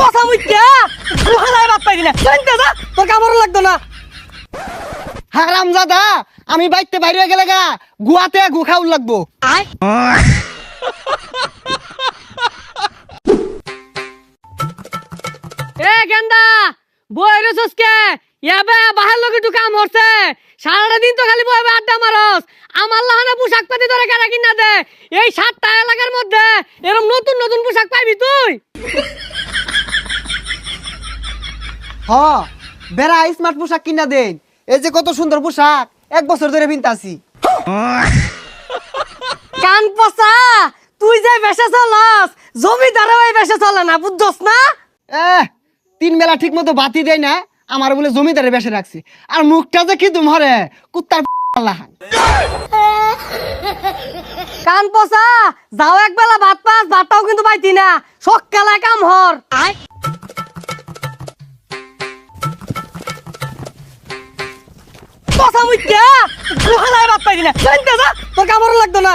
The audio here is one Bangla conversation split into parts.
কথা মুইটা গুহালায় বাদ পাইলি না শুনতে যা তোর কামড় লাগতো না। হারামজাদা আমি বাইতে বাইরে গেলে গা গুয়াতে গু খাউল লাগবো। আয় এ গেন্দা বইরে সসকে ইয়াবে বাহার লোকে একটু কাম হচ্ছে সারাটা দিন তো খালি বইবে আড্ডা মারস আমার লাহানে পোশাক পাতি ধরে কেনা কিনা দে এই 7টা এলাকার মধ্যে এরকম নতুন নতুন পোশাক পাইবি তুই। হ বেড়া স্মার্ট পোশাক কিনা দেন। এই যে কত সুন্দর পোশাক 1 বছর ধরে পিনতাছি। কান পচা তুই যে বেশে চলস জমিদারও এই বেশে চলে না বুঝছস না। 3 বেলা ঠিক মতো বাতি দেয় না আমার বলে জমিদারে বেসে রাখছি আর মুখটা যে কি তোমারে কুত্তার লাহান। কান পচা যাও একবেলা ভাত পাস ভাতটাও কিন্তু পাইতি না সকালে কাম হর। আয় পচা মুইটা গুহালায় ভাত পাইতি না শুনতে যা তোর কামড় লাগতো না।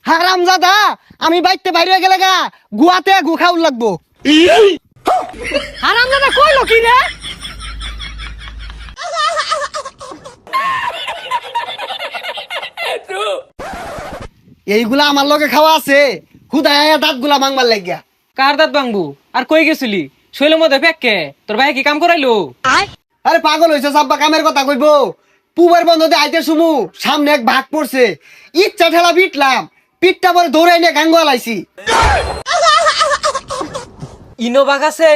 হারামজাদা আমি বাইতে বাইরে গেলে গা গুয়াতে গু খাউল লাগবো। হারামজাদা কইলো কি রে? এইগুলা আমার লগে খাওয়া আছে খুদায় দাঁত গুলা মাংবার লাগিয়া। কার দাঁত ভাঙবো আর কই গেছিলি শৈলের মধ্যে ফেককে তোর ভাই কি কাম করাইলো? আয় আরে পাগল হইছে সাব্বা কামের কথা কইবো। পুবের বন্ধতে আইতে শুমু সামনে এক ভাগ পড়ছে ইচ্ছা ঠেলা পিটলাম পিঠটা পরে দৌড়াই নিয়ে গাঙ্গ আলাইছি। ইনো বাঘ আছে?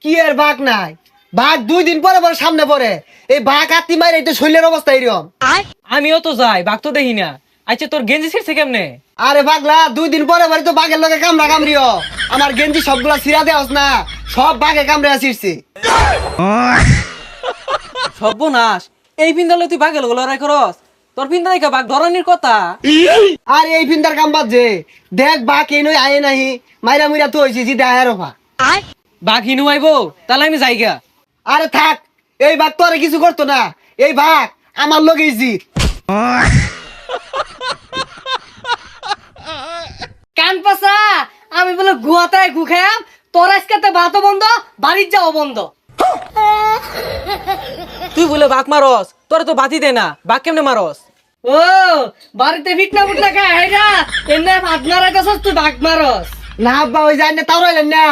কি এর বাঘ নাই বাঘ 2 দিন পরে পরে সামনে পড়ে এই বাঘ আত্মি মারে এটা শৈলের অবস্থা এরকম। আয় আমিও তো যাই বাঘ তো দেখি না। আচ্ছা তোর গেঞ্জি ছিড়ছে কেমনে? আরে পাগলা 2 দিন পরে পরে তো বাঘের লগে কামড়া কামড়িও আমার গেঞ্জি সবগুলা ছিড়া দেওয়াস না সব বাঘে কামড়ে ছিড়ছে। সর্বনাশ এই পিন্দালে তুই বাঘের লগে লড়াই করস? তোর পিন্দা দেখা বাঘ ধরনের কথা। আর এই ফিন্দার কাম বাদ যে দেখ বাঘ এই নই আয়ে নাহি মাইরা মুইরা তো হইছি জিদা আয়ের অফা। আয় বাঘ হিনু আইবো তাহলে আমি যাইগা। আরে থাক এই বাঘ তো আর কিছু করতো না এই বাঘ আমার লগেই জিত। কান পচা আমি বলে গুয়াতে গু খাম তোর আজকে ভাতও বন্ধ বাড়ির যাও বন্ধ। তুই বলে বাঘ মারস তোর তো বাতি দে না বাঘ কেমনে মারস? ও বাড়িতে ফিটনা ফুটনা খায় হেরা এমনি ভাত মারাইতেছস তুই ভাগ মারস। না আব্বা ওই যায় না তাও রইলেন না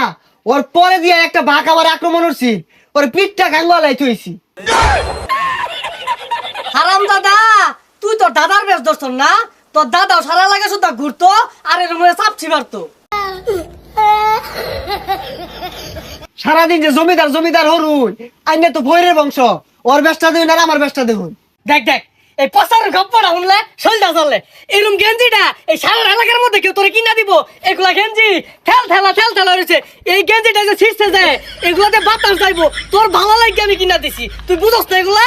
ওর পরে দিয়ে একটা বাঘ আমার আক্রমণ করছি ওর পিঠটা গাঙ্গলাই থইছি। হারাম দাদা তুই তোর দাদার বেশ ধরছ না তোর দাদাও সারা লাগে শুধু ঘুরতো আর এর মধ্যে চাপছি মারতো। সারাদিন যে জমিদার জমিদার হরুন আইনে তো ভৈরের বংশ ওর ব্যবসা দেখুন আর আমার ব্যবসা দেখুন। দেখ দেখ এই পচার গপ্পটা শুনলে শৈলটা চললে এরকম গেঞ্জিটা এই সারা এলাকার মধ্যে কেউ তোরে কিনা দিব এগুলা গেঞ্জি ঠেল ঠেলা রয়েছে এই গেঞ্জিটা যে ছিঁড়ছে যায় এগুলাতে বাতাস যাইবো তোর ভালো লাগে আমি কিনা দিছি তুই বুঝস না এগুলা।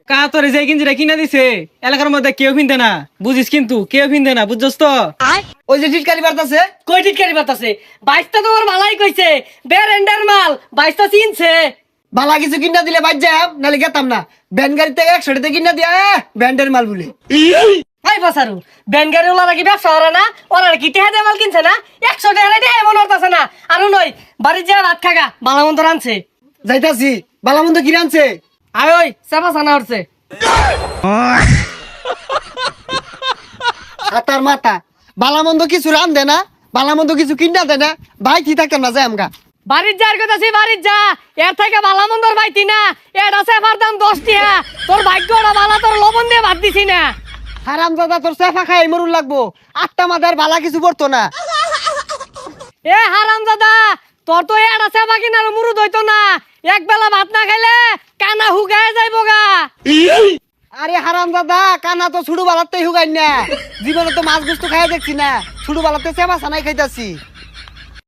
কা তোর যে গেঞ্জিটা কিনা দিছে এলাকার মধ্যে কেউ পিনতে না বুঝিস কিন্তু কেউ পিনতে না বুঝছস তো। আয় ওই যে টিটকারি বার্তাছে কই টিটকারি বাতাসে বাইশটা তোমার ভালাই কইছে বেরেন্ডার মাল বাইশটা চিনছে। বালা কিছু কিনা দিলে বাদ যাম নাহলে গেতাম না ব্যান গাড়ি থেকে 100 টাকা কিনা দিয়া ব্যান্ডের মাল বলে। হাই বাসারু ব্যানগাড়ি ওলা কি ব্যবসা ওরা না ওরা কি টেহা দিয়ে মাল কিনছে না 100 টাকা দিয়ে এমন হতাছে না আরো নয় বাড়ির যা ভাত খাগা বালা মন্দ রানছে যাইতাছি বালামন্দ কি রানছে আয় ওই চাপা চানা হচ্ছে হাতার মাথা বালামন্দ কিছু রান দে না বালামন্দ কিছু কিনা দে না ভাই কি থাকতাম না যাই আমগা। বাড়ির যার কথা সে বাড়ির যা এর থেকে বালা মন্দর পাইতি না এর আছে আমার দাম 10 টাকা তোর ভাগ্যটা বালা তোর লবণ দিয়ে ভাত দিছি না। হারামজাদা তোর সেফা খাই মরুন লাগবো 8টা মাদার বালা কিছু পড়তো না। এ হারাম দাদা তোর তো এর আছে বাকি না মুরুদ হইতো না এক বেলা ভাত না খাইলে কানা হুগায় যাইবো গা। আরে হারামজাদা কানা তো ছুড়ু বালাতেই হুগাই না জীবনে তো মাছ গুস্তু খাই দেখছি না ছুড়ু বালাতে সেবা সানাই খাইতাছি।